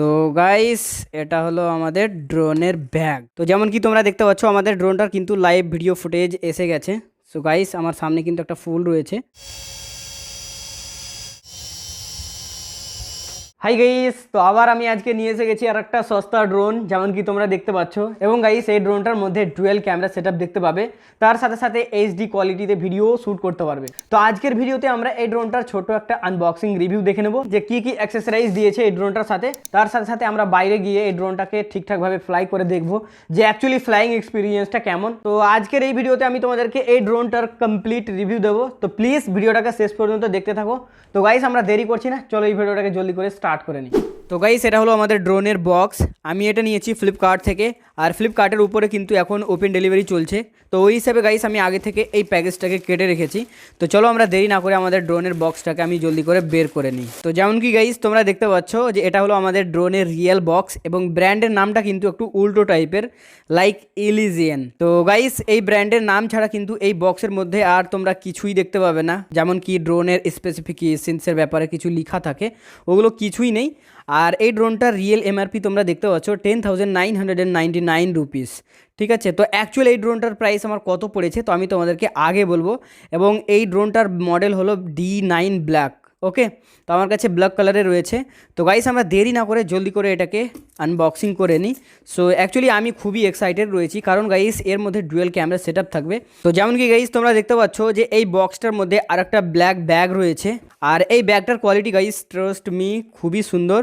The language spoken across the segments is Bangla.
তো গাইস, এটা হলো আমাদের ড্রোনের ব্যাগ। তো যেমন কি তোমরা দেখতে পাচ্ছ, আমাদের ড্রোনটার কিন্তু লাইভ ভিডিও ফুটেজ এসে গেছে। সো গাইস, আমার সামনে কিন্তু একটা ফুল রয়েছে। হাই গাইস, তো আবার আমি আজকে নিয়ে এসে গেছি আর একটা সস্তা ড্রোন, যেমন কি তোমরা দেখতে পাচ্ছ। এবং গাইস, এই ড্রোনটার মধ্যে ডুয়েল ক্যামেরা সেটআপ দেখতে পাবে, তার সাথে সাথে এইচডি কোয়ালিটিতে ভিডিও শ্যুট করতে পারবে। তো আজকের ভিডিওতে আমরা এই ড্রোনটার ছোট একটা আনবক্সিং রিভিউ দেখে নেব, যে কি কি অ্যাক্সেসরিজ দিয়েছে এই ড্রোনটার সাথে। তার সাথে সাথে আমরা বাইরে গিয়ে এই ড্রোনটাকে ঠিকঠাকভাবে ফ্লাই করে দেখবো যে অ্যাকচুয়ালি ফ্লাইং এক্সপিরিয়েন্সটা কেমন। তো আজকের এই ভিডিওতে আমি তোমাদেরকে এই ড্রোনটার কমপ্লিট রিভিউ দেবো। তো প্লিজ ভিডিওটাকে শেষ পর্যন্ত দেখতে থাকো। তো গাইস, আমরা দেরি করছি না, চলো এই ভিডিওটাকে জলদি করে স্টার্ট করে নিই। তো গাইস, এটা হলো আমাদের ড্রোনের বক্স। আমি এটা নিয়েছি ফ্লিপকার্ট থেকে, আর ফ্লিপকার্টের উপরে কিন্তু এখন ওপেন ডেলিভারি চলছে। তো ওই হিসাবে গাইস, আমি আগে থেকে এই প্যাকেজটাকে কেটে রেখেছি। তো চলো আমরা দেরি না করে আমাদের ড্রোনের বক্সটাকে আমি জলদি করে বের করে নিই। তো যেমন কি গাইস, তোমরা দেখতে পাচ্ছ যে এটা হলো আমাদের ড্রোনের রিয়েল বক্স, এবং ব্র্যান্ডের নামটা কিন্তু একটু উল্টো টাইপের, লাইক ইলিজিয়ান। তো গাইস, এই ব্র্যান্ডের নাম ছাড়া কিন্তু এই বক্সের মধ্যে আর তোমরা কিছুই দেখতে পাবে না, যেমন কি ড্রোনের স্পেসিফিকেশনসের ব্যাপারে কিছু লেখা থাকে, ওগুলো কিছুই নেই। আর এই ড্রোনটার রিয়েল এমআরপি তোমরা দেখতে পাচ্ছ 10,999 রুপিস। ঠিক আছে, তো অ্যাকচুয়ালি এই ড্রোনটার প্রাইস আমার কত পড়েছে তো আমি তোমাদেরকে আগে বলবো। এবং এই ড্রোনটার মডেল হলো D9 ব্ল্যাক। ওকে, তো আমার কাছে ব্ল্যাক কালারে রয়েছে। তো গাইস, আমরা দেরি না করে জলদি করে এটাকে আনবক্সিং করে নিই। সো অ্যাকচুয়ালি আমি খুবই এক্সাইটেড রয়েছি, কারণ গাইস এর মধ্যে ডুয়েল ক্যামেরা সেটআপ থাকবে। তো যেমন কি গাইস, তোমরা দেখতে পাচ্ছ যে এই বক্সটার মধ্যে আরেকটা ব্ল্যাক ব্যাগ রয়েছে। আর এই ব্যাগটার কোয়ালিটি গাইস, ট্রাস্ট মি, খুবই সুন্দর।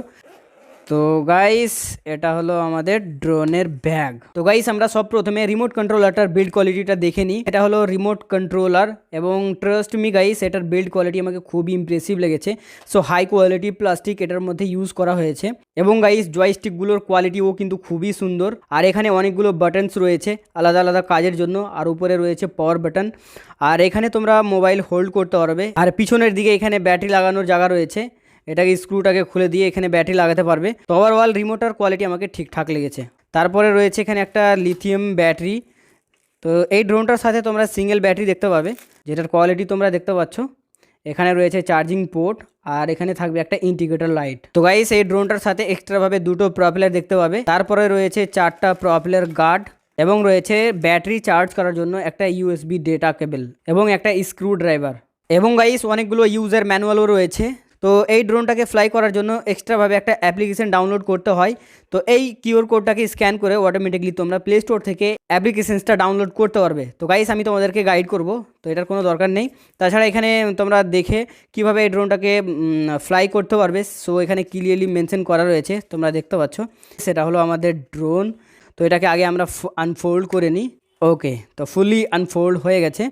তো গাইস, এটা হলো আমাদের ড্রোনের ব্যাগ। তো গাইস, আমরা সব প্রথমে রিমোট কন্ট্রোলারটার বিল্ড কোয়ালিটিটা দেখে নিই। এটা হলো রিমোট কন্ট্রোলার, এবং ট্রাস্ট মি গাইস, এটার বিল্ড কোয়ালিটি আমাকে খুবই ইমপ্রেসিভ লেগেছে। সো হাই কোয়ালিটি প্লাস্টিক এটার মধ্যে ইউজ করা হয়েছে। এবং গাইস, জয়স্টিকগুলোর কোয়ালিটিও কিন্তু খুবই সুন্দর। আর এখানে অনেকগুলো বাটনস রয়েছে আলাদা আলাদা কাজের জন্য, আর উপরে রয়েছে পাওয়ার বাটন। আর এখানে তোমরা মোবাইল হোল্ড করতে পারবে। আর পিছনের দিকে এখানে ব্যাটারি লাগানোর জায়গা রয়েছে, এটাকে স্ক্রুটাকে খুলে দিয়ে এখানে ব্যাটারি লাগাতে পারবে। তো ওভারঅল রিমোটার কোয়ালিটি আমাকে ঠিকঠাক লেগেছে। তারপরে রয়েছে এখানে একটা লিথিয়াম ব্যাটারি। তো এই ড্রোনটার সাথে তোমরা সিঙ্গেল ব্যাটারি দেখতে পাবে, যেটার কোয়ালিটি তোমরা দেখতে পাচ্ছ। এখানে রয়েছে চার্জিং পোর্ট, আর এখানে থাকবে একটা ইন্ডিকেটর লাইট। তো গাইস, এই ড্রোনটার সাথে এক্সট্রাভাবে দুটো প্রপেলার দেখতে পাবে। তারপরে রয়েছে 4টা প্রপেলার গার্ড, এবং রয়েছে ব্যাটারি চার্জ করার জন্য একটা ইউএসবি ডেটা কেবল, এবং একটা স্ক্রু ড্রাইভার। এবং গাইস, অনেকগুলো ইউজার ম্যানুয়ালও রয়েছে। তো এই ড্রোনটাকে ফ্লাই করার জন্য এক্সট্রাভাবে একটা অ্যাপ্লিকেশন ডাউনলোড করতে হয়। তো এই কিউআর কোডটাকে স্ক্যান করে অটোমেটিকলি তোমরা প্লে স্টোর থেকে অ্যাপ্লিকেশনসটা ডাউনলোড করতে পারবে। তো গাইস, আমি তোমাদেরকে গাইড করব, তো এটার কোনো দরকার নেই। তাছাড়া এখানে তোমরা দেখে কিভাবে এই ড্রোনটাকে ফ্লাই করতে পারবে, সো এখানে ক্লিয়ারলি মেনশন করা রয়েছে, তোমরা দেখতে পাচ্ছ। সেটা হলো আমাদের ড্রোন। তো এটাকে আগে আমরা আনফোল্ড করে নিই। ওকে, তো ফুলি আনফোল্ড হয়ে গেছে।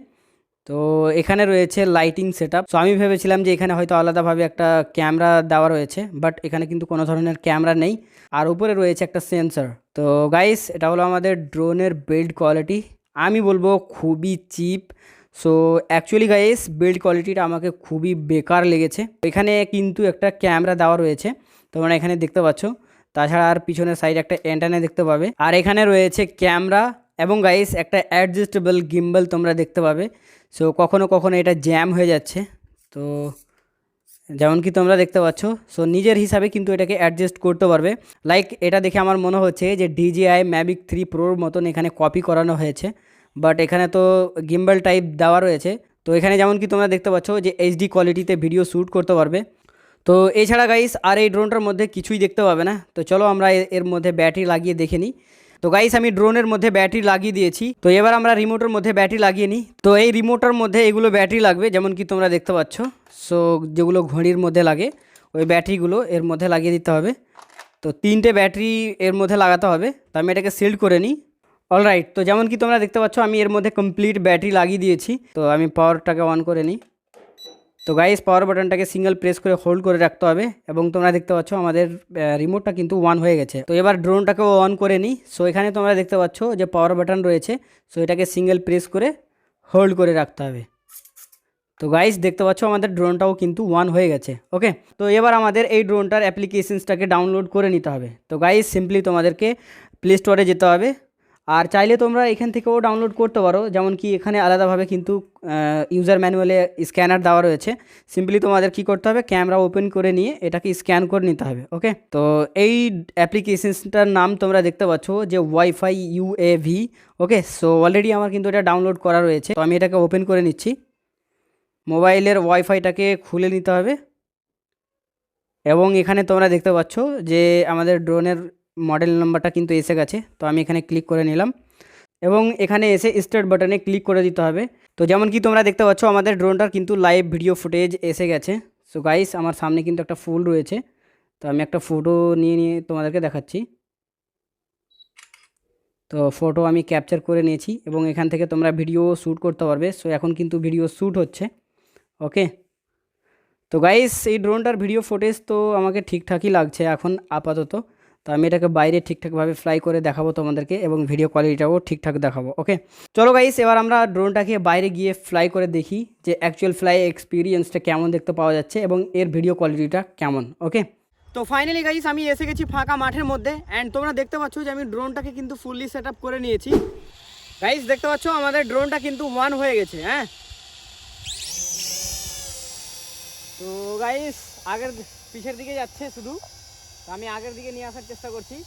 তো এখানে রয়েছে লাইটিং সেটআপ। সো আমি ভেবেছিলাম যে এখানে হয়তো আলাদাভাবে একটা ক্যামেরা দেওয়া রয়েছে, বাট এখানে কিন্তু কোনো ধরনের ক্যামেরা নেই। আর উপরে রয়েছে একটা সেন্সর। তো গাইস, এটা হলো আমাদের ড্রোনের বিল্ড কোয়ালিটি। আমি বলবো খুবই cheap. So actually guys, build কোয়ালিটিটা আমাকে খুবই বেকার লেগেছে। এখানে কিন্তু একটা ক্যামেরা দেওয়া রয়েছে, তোমরা এখানে দেখতে পাচ্ছ। তাছাড়া আর পিছনের সাইড একটা অ্যান্টেনা দেখতে পাবে, আর এখানে রয়েছে ক্যামেরা। এবং গাইস, একটা অ্যাডজাস্টেবল গিম্বল তোমরা দেখতে পাবে। সো কখনো কখনো এটা জ্যাম হয়ে যাচ্ছে, তো যেমন কি তোমরা দেখতে পাচ্ছ। সো নিজের হিসাবে কিন্তু এটাকে অ্যাডজাস্ট করতে পারবে। লাইক এটা দেখে আমার মনে হচ্ছে যে DJI Mavic 3 Proর মতন এখানে কপি করানো হয়েছে, বাট এখানে তো গিম্বল টাইপ দেওয়া রয়েছে। তো এখানে যেমন কি তোমরা দেখতে পাচ্ছ যে এইচডি কোয়ালিটিতে ভিডিও শ্যুট করতে পারবে। তো এছাড়া গাইস, আর এই ড্রোনটার মধ্যে কিছুই দেখতে পাবে না। তো চলো আমরা এর মধ্যে ব্যাটারি লাগিয়ে দেখে নিই। তো গাইস, আমি ড্রোনের মধ্যে ব্যাটারি লাগিয়ে দিয়েছি। তো এবার আমরা রিমোটের মধ্যে ব্যাটারি লাগিয়ে নিই। তো এই রিমোটের মধ্যে এগুলো ব্যাটারি লাগবে, যেমন কি তোমরা দেখতে পাচ্ছ। সো যেগুলো ঘড়ির মধ্যে লাগে, ওই ব্যাটারিগুলো এর মধ্যে লাগিয়ে দিতে হবে। তো 3টে ব্যাটারি এর মধ্যে লাগাতে হবে। তো আমি এটাকে সিল্ড করে নিই। অলরাইট, তো যেমন কি তোমরা দেখতে পাচ্ছ, আমি এর মধ্যে কমপ্লিট ব্যাটারি লাগিয়ে দিয়েছি। তো আমি পাওয়ারটাকে অন করে নিই। তো গাইস, পাওয়ার বাটনটাকে সিঙ্গেল প্রেস করে হোল্ড করে রাখতে হবে, এবং তোমরা দেখতে পাচ্ছ আমাদের রিমোটটা কিন্তু অন হয়ে গেছে। তো এবার ড্রোনটাকেও অন করে নিই। সো এখানে তোমরা দেখতে পাচ্ছ যে পাওয়ার বাটন রয়েছে। সো এটাকে সিঙ্গেল প্রেস করে হোল্ড করে রাখতে হবে। তো গাইস, দেখতে পাচ্ছ আমাদের ড্রোনটাও কিন্তু অন হয়ে গেছে। ওকে, তো এবার আমাদের এই ড্রোনটার অ্যাপ্লিকেশনসটাকে ডাউনলোড করে নিতে হবে। তো গাইস, সিম্পলি তোমাদেরকে প্লে স্টোরে যেতে হবে। আর চাইলে তোমরা এখান থেকেও ডাউনলোড করতে পারো, যেমন কি এখানে আলাদাভাবে কিন্তু ইউজার ম্যানুয়ালে স্ক্যানার দেওয়া রয়েছে। সিম্পলি তোমাদের কি করতে হবে, ক্যামেরা ওপেন করে নিয়ে এটাকে স্ক্যান করে নিতে হবে। ওকে, তো এই অ্যাপ্লিকেশনসটার নাম তোমরা দেখতে পাচ্ছ যে ওয়াইফাই ইউএভি। ওকে, সো অলরেডি আমার কিন্তু এটা ডাউনলোড করা রয়েছে, তো আমি এটাকে ওপেন করে নিচ্ছি। মোবাইলের ওয়াইফাইটাকে খুলে নিতে হবে এবং এখানে তোমরা দেখতে পাচ্ছ যে আমাদের ড্রোনের মডেল নাম্বারটা কিন্তু এসে গেছে। তো আমি এখানে ক্লিক করে নিলাম এবং এখানে এসে স্টার্ট বাটনে ক্লিক করে দিতে হবে। তো যেমন কি তোমরা দেখতে পাচ্ছ আমাদের ড্রোনটার কিন্তু লাইভ ভিডিও ফুটেজ এসে গেছে। সো গাইস, আমার সামনে কিন্তু একটা ফুল রয়েছে, তো আমি একটা ফটো নিয়ে তোমাদেরকে দেখাচ্ছি। তো ফটো আমি ক্যাপচার করে নিয়েছি এবং এখান থেকে তোমরা ভিডিও শ্যুট করতে পারবে। সো এখন কিন্তু ভিডিও শ্যুট হচ্ছে। ওকে, তো গাইস এই ড্রোনটার ভিডিও ফুটেজ তো আমাকে ঠিকঠাকই লাগছে এখন আপাতত। তো আমি এটাকে বাইরে ঠিকঠাকভাবে ফ্লাই করে দেখাবো তোমাদেরকে এবং ভিডিও কোয়ালিটিটাও ঠিকঠাক দেখাবো। ওকে, চলো গাইস, এবার আমরা ড্রোনটাকে বাইরে গিয়ে ফ্লাই করে দেখি যে অ্যাকচুয়াল ফ্লাই এক্সপিরিয়েন্সটা কেমন দেখতে পাওয়া যাচ্ছে এবং এর ভিডিও কোয়ালিটিটা কেমন। ওকে, তো ফাইনালি গাইস আমি এসে গেছি ফাঁকা মাঠের মধ্যে অ্যান্ড তোমরা দেখতে পাচ্ছ যে আমি ড্রোনটাকে কিন্তু ফুললি সেট আপ করে নিয়েছি। গাইস দেখতে পাচ্ছ আমাদের ড্রোনটা কিন্তু ওয়ান হয়ে গেছে। হ্যাঁ, তো গাইস আগের পিছের দিকে যাচ্ছে শুধু, তো আমি আগের দিকে নিয়ে আসার চেষ্টা করছি।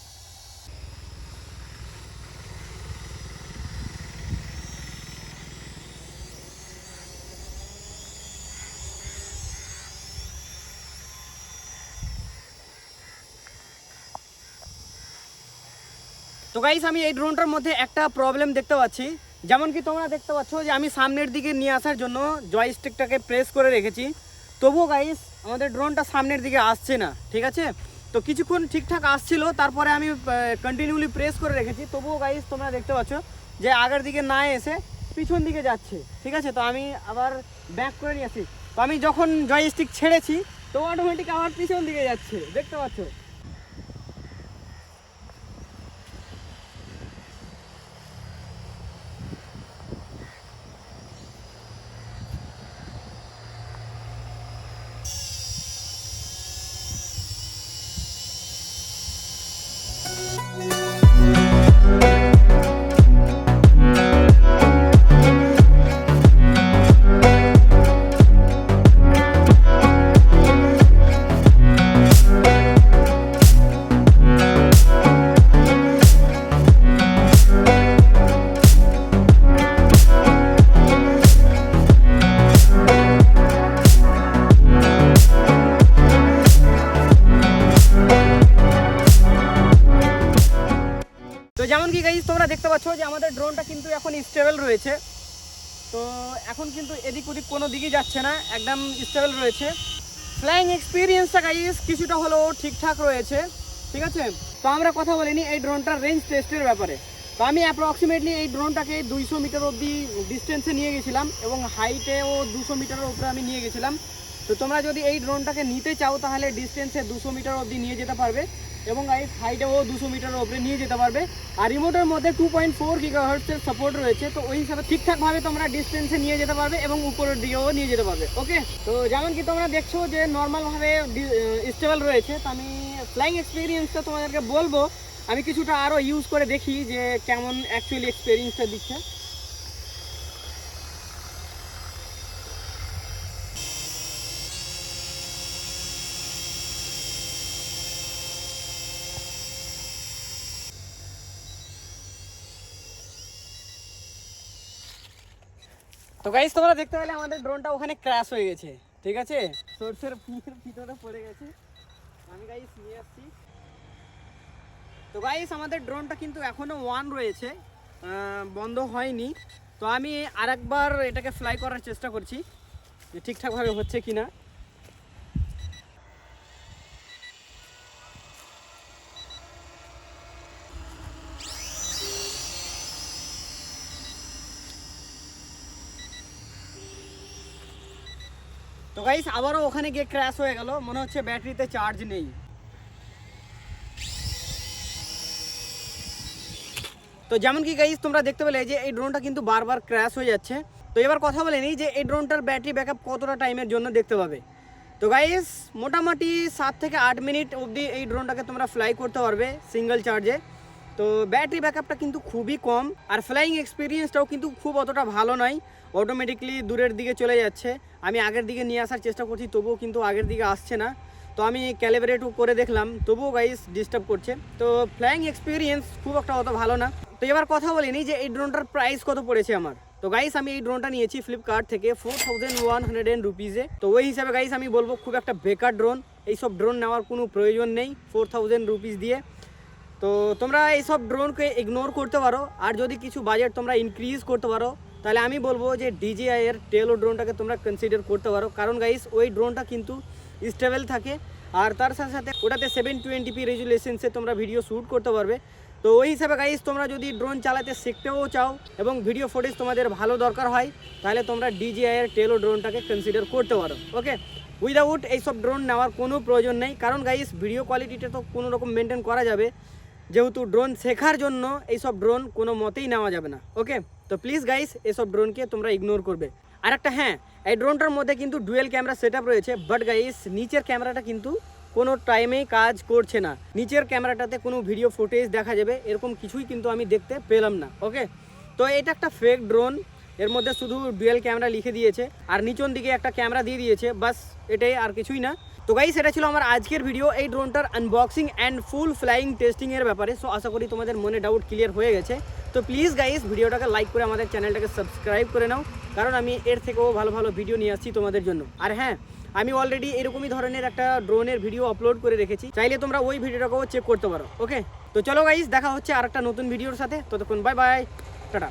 তো গাইস আমি এই ড্রোনটার মধ্যে একটা প্রবলেম দেখতে পাচ্ছি, যেমন কি তোমরা দেখতে পাচ্ছ যে আমি সামনের দিকে নিয়ে আসার জন্য জয়স্টিকটাকে প্রেস করে রেখেছি, তবুও গাইস আমাদের ড্রোনটা সামনের দিকে আসছে না। ঠিক আছে, তো কিছুক্ষণ ঠিকঠাক আসছিল, তারপরে আমি কন্টিনিউলি প্রেস করে রেখেছি, তবুও গাইস তোমরা দেখতে পাচ্ছ যে আগের দিকে না এসে পিছন দিকে যাচ্ছে। ঠিক আছে, তো আমি আবার ব্যাক করে নিয়ে আসি, তো আমি যখন জয়স্টিক ছেড়েছি তো অটোমেটিক আবার পিছন দিকে যাচ্ছে, দেখতে পাচ্ছ। তো যেমন কি গাইস তোমরা দেখতে পাচ্ছ যে আমাদের ড্রোনটা কিন্তু এখন স্টেবল রয়েছে, তো এখন কিন্তু এদিক ওদিক কোনো দিকে যাচ্ছে না, একদম স্টেবল রয়েছে। ফ্লাইং এক্সপিরিয়েন্সটা গাইস কিছুটা হলেও ঠিকঠাক রয়েছে। ঠিক আছে, তো আমরা কথা বলিনি এই ড্রোনটার রেঞ্জ টেস্টের ব্যাপারে। তো আমি অ্যাপ্রক্সিমেটলি এই ড্রোনটাকে 200 মিটার অবধি ডিস্টেন্সে নিয়ে গেছিলাম এবং হাইটেও 200 মিটারের উপরে আমি নিয়ে গেছিলাম। তো তোমরা যদি এই ড্রোনটাকে নিতে চাও তাহলে ডিস্টেন্সে 200 মিটার অবধি নিয়ে যেতে পারবে এবং গাইস হাইটেও 200 মিটারের উপরে নিয়ে যেতে পারবে। আর রিমোটের মধ্যে 2.4 গিগাহার্টজের সাপোর্ট রয়েছে, তো ওই হিসাবে ঠিকঠাকভাবে তোমরা ডিস্টেন্সে নিয়ে যেতে পারবে এবং উপরের দিকেও নিয়ে যেতে পারবে। ওকে, তো যেমন কি তোমরা দেখছো যে নর্মালভাবে স্টেবল রয়েছে, তো আমি ফ্লাইং এক্সপিরিয়েন্সটা তোমাদেরকে বলবো, আমি কিছুটা আরও ইউজ করে দেখি যে কেমন অ্যাকচুয়ালি এক্সপিরিয়েন্সটা দিচ্ছে। তো গাইস তোমরা দেখতে পেলে আমাদের ড্রোনটা ওখানে ক্র্যাশ হয়ে গেছে। ঠিক আছে, সোর্সের ভিতরে পড়ে গেছে, আমি গাইস নিয়ে আসছি। তো গাইস আমাদের ড্রোনটা কিন্তু এখনও ওয়ান রয়েছে, বন্ধ হয়নি। তো আমি আরেকবার এটাকে ফ্লাই করার চেষ্টা করছি যে ঠিকঠাকভাবে হচ্ছে কি না। তো গাইস আবারও ওখানে গিয়ে ক্র্যাশ হয়ে গেল, মনে হচ্ছে ব্যাটারিতে চার্জ নেই। তো যেমন কি গাইস তোমরা দেখতে পেলে যে এই ড্রোনটা কিন্তু বারবার ক্র্যাশ হয়ে যাচ্ছে। তো এবার কথা বলে নিই যে এই ড্রোনটার ব্যাটারি ব্যাকআপ কতটা টাইমের জন্য দেখতে পাবে। তো গাইস মোটামুটি 7 থেকে 8 মিনিট অবধি এই ড্রোনটাকে তোমরা ফ্লাই করতে পারবে সিঙ্গেল চার্জে। তো ব্যাটারি ব্যাকআপটা কিন্তু খুবই কম, আর ফ্লাইং এক্সপিরিয়েন্সটাও কিন্তু খুব অতটা ভালো নয়, অটোমেটিকলি দূরের দিকে চলে যাচ্ছে। আমি আগের দিকে নিয়ে আসার চেষ্টা করছি, তবুও কিন্তু আগের দিকে আসছে না। তো আমি ক্যালিব্রেটও করে দেখলাম, তবুও গাইস ডিস্টার্ব করছে। তো ফ্লাইং এক্সপিরিয়েন্স খুব একটা অত ভালো না। তো এবার কথা বলিনি যে এই ড্রোনটার প্রাইস কত পড়েছে আমার। তো গাইস আমি এই ড্রোনটা নিয়েছি ফ্লিপকার্ট থেকে 4100 রুপিজে। তো ওই হিসাবে গাইস আমি বলবো খুব একটা বেকার ড্রোন। এইসব ড্রোন নেওয়ার কোনো প্রয়োজন নেই 4000 রুপিস দিয়ে। তো তোমরা এইসব ড্রোনকে ইগনোর করতে পারো, আর যদি কিছু বাজেট তোমরা ইনক্রিজ করতে পারো তাহলে আমি বলবো যে DJI এর টেলো ড্রোনটাকে তোমরা কনসিডার করতে পারো। কারণ গাইস ওই ড্রোনটা কিন্তু স্টেবল থাকে, আর তার সাথে সাথে ওটাতে 720p রেজুলেশনসে তোমরা ভিডিও শ্যুট করতে পারবে। তো ওই হিসাবে গাইস তোমরা যদি ড্রোন চালাতে শিখতেও চাও এবং ভিডিও ফুটেজ তোমাদের ভালো দরকার হয়, তাহলে তোমরা DJI এর টেলো ড্রোনটাকে কনসিডার করতে পারো। ওকে, উইদাউট এইসব ড্রোন নেওয়ার কোনো প্রয়োজন নেই, কারণ গাইস ভিডিও কোয়ালিটিটা তো কোনো রকম মেনটেন করা যাবে, যেহেতু ড্রোন শেখার জন্য এইসব ড্রোন কোনো মতেই নেওয়া যাবে না। ওকে, তো প্লিজ গাইস এসব ড্রোনকে তোমরা ইগনোর করবে। আর একটা হ্যাঁ, এই ড্রোনটার মধ্যে কিন্তু ডুয়েল ক্যামেরা সেটআপ রয়েছে, বাট গাইস নিচের ক্যামেরাটা কিন্তু কোনো টাইমেই কাজ করছে না। নিচের ক্যামেরাটাতে কোনো ভিডিও ফুটেজ দেখা যাবে এরকম কিছুই কিন্তু আমি দেখতে পেলাম না। ওকে, তো এটা একটা ফেক ড্রোন, এর মধ্যে শুধু ডুয়েল ক্যামেরা লিখে দিয়েছে আর নিচন দিকে একটা ক্যামেরা দিয়ে দিয়েছে, বাস এটাই, আর কিছুই না। তো গাইস এটা ছিল আমার আজকের ভিডিও এই ড্রোনটার আনবক্সিং অ্যান্ড ফুল ফ্লাইং টেস্টিংয়ের ব্যাপারে। সো আশা করি তোমাদের মনে ডাউট ক্লিয়ার হয়ে গেছে। তো প্লিজ গাইস ভিডিওটাকে লাইক করে আমাদের চ্যানেলটাকে সাবস্ক্রাইব করে নাও, কারণ আমি এর থেকেও ভালো ভালো ভিডিও নিয়ে আসছি তোমাদের জন্য। আর হ্যাঁ, আমি অলরেডি এরকমই ধরনের একটা ড্রোনের ভিডিও আপলোড করে রেখেছি, চাইলে তোমরা ওই ভিডিওটাকেও চেক করতে পারো। ওকে, তো চলো গাইস দেখা হচ্ছে আর একটা নতুন ভিডিওর সাথে, ততক্ষণ বাই বাই, টাটা।